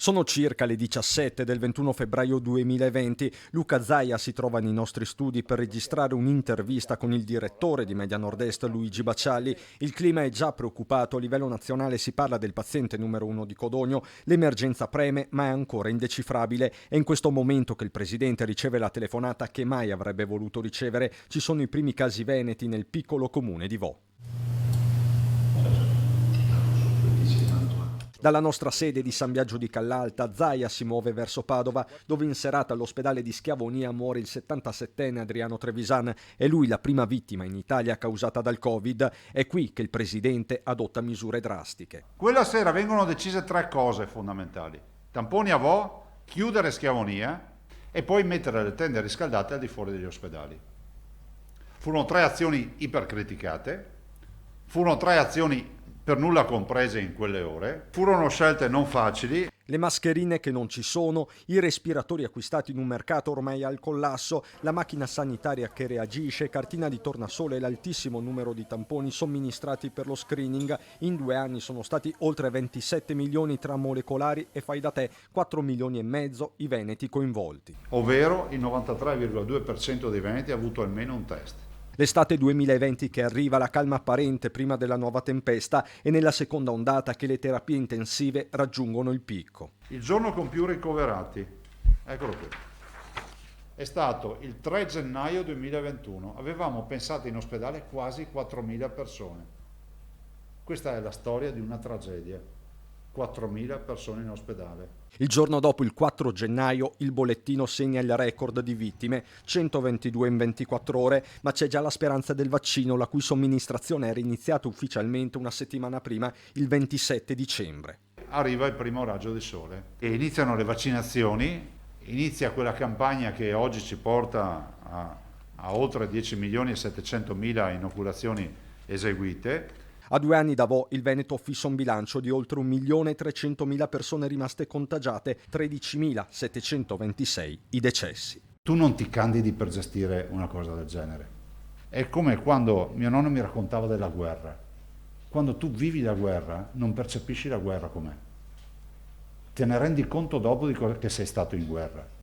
Sono circa le 17 del 21 febbraio 2020. Luca Zaia si trova nei nostri studi per registrare un'intervista con il direttore di Media Nord-Est, Luigi Baccialli. Il clima è già preoccupato, a livello nazionale si parla del paziente numero 1 di Codogno. L'emergenza preme, ma è ancora indecifrabile. È in questo momento che il presidente riceve la telefonata che mai avrebbe voluto ricevere. Ci sono i primi casi veneti nel piccolo comune di Vo. Dalla nostra sede di San Biagio di Callalta, Zaia si muove verso Padova, dove in serata all'ospedale di Schiavonia muore il 77enne Adriano Trevisan. È lui la prima vittima in Italia causata dal Covid. È qui che il presidente adotta misure drastiche. Quella sera vengono decise 3 cose fondamentali: tamponi a Vo, chiudere Schiavonia e poi mettere le tende riscaldate al di fuori degli ospedali. Furono 3 azioni ipercriticate, furono 3 azioni per nulla comprese in quelle ore, furono scelte non facili. Le mascherine che non ci sono, i respiratori acquistati in un mercato ormai al collasso, la macchina sanitaria che reagisce, cartina di tornasole e l'altissimo numero di tamponi somministrati per lo screening. In 2 anni sono stati oltre 27 milioni tra molecolari e fai da te, 4 milioni e mezzo i veneti coinvolti. Ovvero il 93,2% dei veneti ha avuto almeno un test. L'estate 2020 che arriva, la calma apparente prima della nuova tempesta e nella seconda ondata che le terapie intensive raggiungono il picco. Il giorno con più ricoverati, eccolo qui, è stato il 3 gennaio 2021. Avevamo pensato in ospedale quasi 4.000 persone. Questa è la storia di una tragedia. 4.000 persone in ospedale. Il giorno dopo, il 4 gennaio, il bollettino segna il record di vittime, 122 in 24 ore, ma c'è già la speranza del vaccino, la cui somministrazione era iniziata ufficialmente una settimana prima, il 27 dicembre. Arriva il primo raggio di sole e iniziano le vaccinazioni, inizia quella campagna che oggi ci porta a oltre 10.700.000 inoculazioni eseguite. A 2 anni da Vo, il Veneto fissa un bilancio di oltre 1.300.000 persone rimaste contagiate, 13.726 i decessi. Tu non ti candidi per gestire una cosa del genere. È come quando mio nonno mi raccontava della guerra. Quando tu vivi la guerra, non percepisci la guerra com'è. Te ne rendi conto dopo che sei stato in guerra.